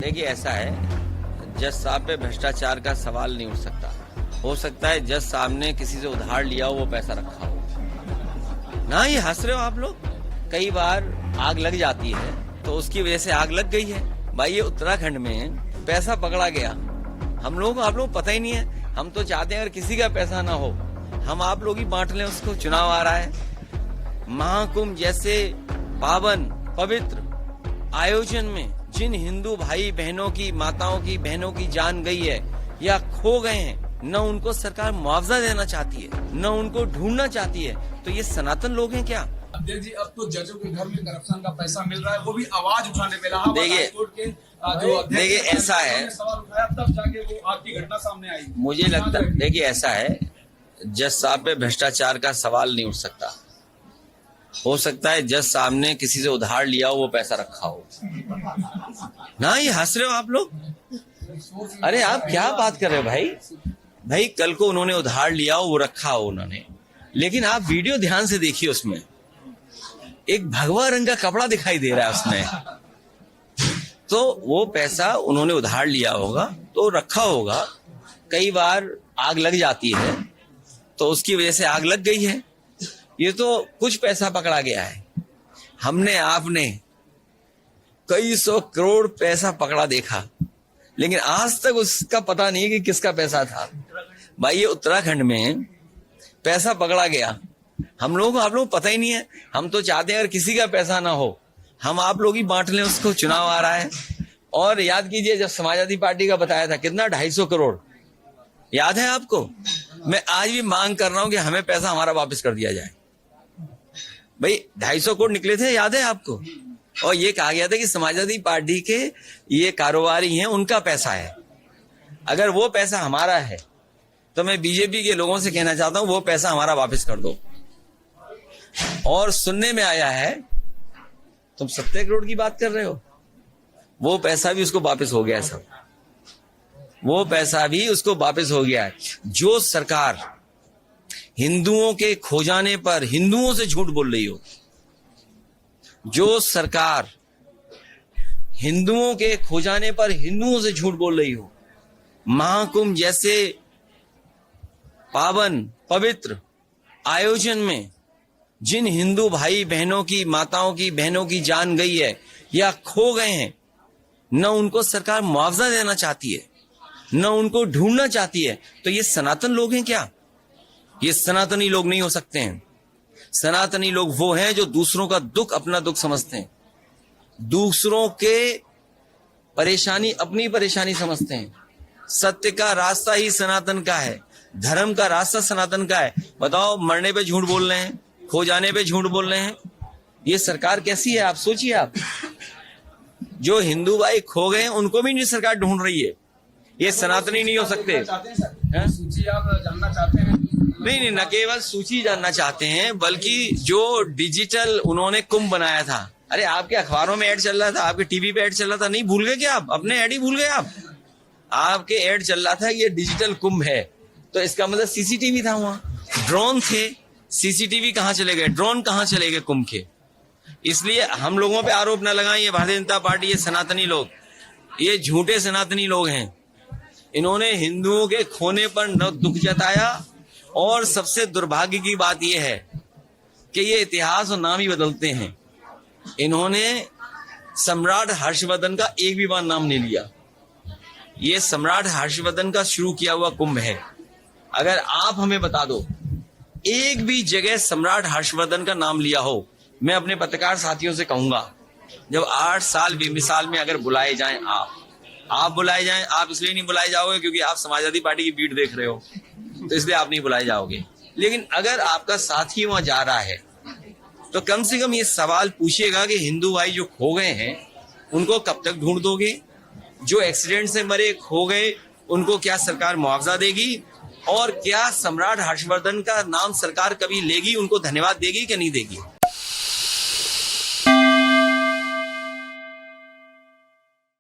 देखिए ऐसा है, जज साहब पे भ्रष्टाचार का सवाल नहीं उठ सकता। हो सकता है जज साहब ने किसी से उधार लिया हो, वो पैसा रखा हो ना। ये हंस रहे हो आप लोग। कई बार आग लग जाती है तो उसकी वजह से आग लग गई है। भाई ये उत्तराखंड में पैसा पकड़ा गया, हम लोगों को आप लोग पता ही नहीं है। हम तो चाहते हैं अगर किसी का पैसा ना हो, हम आप लोग ही बांट लें उसको। चुनाव आ रहा है, महाकुंभ जैसे पावन पवित्र आयोजन में जिन हिंदू भाई बहनों की, माताओं की, बहनों की जान गई है या खो गए हैं, न उनको सरकार मुआवजा देना चाहती है, न उनको ढूंढना चाहती है, तो ये सनातन लोग हैं क्या? अध्यक्ष जी, अब तो जजों के घर में करप्शन का पैसा मिल रहा है, वो भी आवाज उठाने पे रहा। देखिए ऐसा है, सवाल उठाया तब जाके वो आपकी घटना सामने आई। मुझे लगता है, देखिए ऐसा है, जज साहब पे भ्रष्टाचार का सवाल नहीं उठ सकता। हो सकता है जज साहब ने किसी से उधार लिया हो, वो पैसा रखा हो ना। ये हंस रहे हो आप लोग। अरे आप क्या बात कर रहे हो भाई? भाई कल को उन्होंने उधार लिया हो, वो रखा हो उन्होंने, लेकिन आप वीडियो ध्यान से देखिए, उसमें एक भगवा रंग का कपड़ा दिखाई दे रहा है उसमें। तो वो पैसा उन्होंने उधार लिया होगा तो रखा होगा। कई बार आग लग जाती है तो उसकी वजह से आग लग गई है। ये तो कुछ पैसा पकड़ा गया है, हमने आपने कई सौ करोड़ पैसा पकड़ा देखा, लेकिन आज तक उसका पता नहीं कि किसका पैसा था। भाई ये उत्तराखंड में पैसा पकड़ा गया, हम लोगों को आप लोग पता ही नहीं है। हम तो चाहते हैं अगर किसी का पैसा ना हो, हम आप लोग ही बांट लें उसको। चुनाव आ रहा है, और याद कीजिए जब समाजवादी पार्टी का बताया था कितना 250 करोड़, याद है आपको? मैं आज भी मांग कर रहा हूं कि हमें पैसा हमारा वापस कर दिया जाए। भाई 250 करोड़ निकले थे, याद है आपको? और ये कहा गया था कि समाजवादी पार्टी के ये कारोबारी हैं, उनका पैसा है। अगर वो पैसा हमारा है तो मैं बीजेपी के लोगों से कहना चाहता हूं वो पैसा हमारा वापस कर दो। और सुनने में आया है तुम 70 करोड़ की बात कर रहे हो, वो पैसा भी उसको वापस हो गया है। सब वो पैसा भी उसको वापस हो गया है। जो सरकार हिंदुओं के खो जाने पर हिंदुओं से झूठ बोल रही हो, जो सरकार हिंदुओं के खो जाने पर हिंदुओं से झूठ बोल रही हो, महाकुंभ जैसे पावन पवित्र आयोजन में जिन हिंदू भाई बहनों की, माताओं की, बहनों की जान गई है या खो गए हैं, न उनको सरकार मुआवजा देना चाहती है, न उनको ढूंढना चाहती है, तो ये सनातन लोग हैं क्या? ये सनातनी लोग नहीं हो सकते हैं। सनातनी लोग वो हैं जो दूसरों का दुख अपना दुख समझते हैं, दूसरों के परेशानी अपनी परेशानी समझते हैं। सत्य का रास्ता ही सनातन का है, धर्म का रास्ता सनातन का है। बताओ, मरने पे झूठ बोल रहे हैं, खो जाने पे झूठ बोल रहे हैं, ये सरकार कैसी है? आप सोचिए। आप जो हिंदू भाई खो गए उनको भी नहीं सरकार ढूंढ रही है, ये सनातनी नहीं हो सकते। सूची आप जानना चाहते हैं? नहीं, न केवल सूची जानना चाहते हैं, बल्कि जो डिजिटल उन्होंने कुंभ बनाया था। अरे आपके अखबारों में ऐड चल रहा था, आपके टीवी पे ऐड चल रहा था, नहीं भूल गए क्या आप? अपने ऐड ही भूल गए आप? आपके ऐड चल रहा था ये डिजिटल कुंभ है, तो इसका मतलब सीसीटीवी था वहां, ड्रोन थे। सीसीटीवी कहां चले गए, ड्रोन कहां चले गए कुंभ के? इसलिए हम लोगों पे आरोप न लगाएं, ये भारतीय जनता पार्टी, ये सनातनी लोग, ये झूठे सनातनी लोग हैं। इन्होंने हिंदुओं के खोने पर न दुख जताया, और सबसे दुर्भाग्य की बात यह है कि ये इतिहास और नाम ही बदलते हैं। इन्होंने सम्राट हर्षवर्धन का एक भी बार नाम नहीं लिया। ये सम्राट हर्षवर्धन का शुरू किया हुआ कुंभ है। अगर आप हमें बता दो एक भी जगह सम्राट हर्षवर्धन का नाम लिया हो, मैं अपने पत्रकार साथियों से कहूंगा, जब 8 साल बेमिसाल में अगर बुलाए जाएं, आप बुलाए जाएं, आप इसलिए नहीं बुलाए जाओगे क्योंकि आप समाजवादी पार्टी की बीट देख रहे हो, तो इसलिए आप नहीं बुलाए जाओगे। लेकिन अगर आपका साथी वहां जा रहा है तो कम से कम ये सवाल पूछिएगा कि हिंदू भाई जो खो गए हैं उनको कब तक ढूंढ दोगे? जो एक्सीडेंट से मरे, खो गए, उनको क्या सरकार मुआवजा देगी? और क्या सम्राट हर्षवर्धन का नाम सरकार कभी लेगी, उनको धन्यवाद देगी कि नहीं देगी?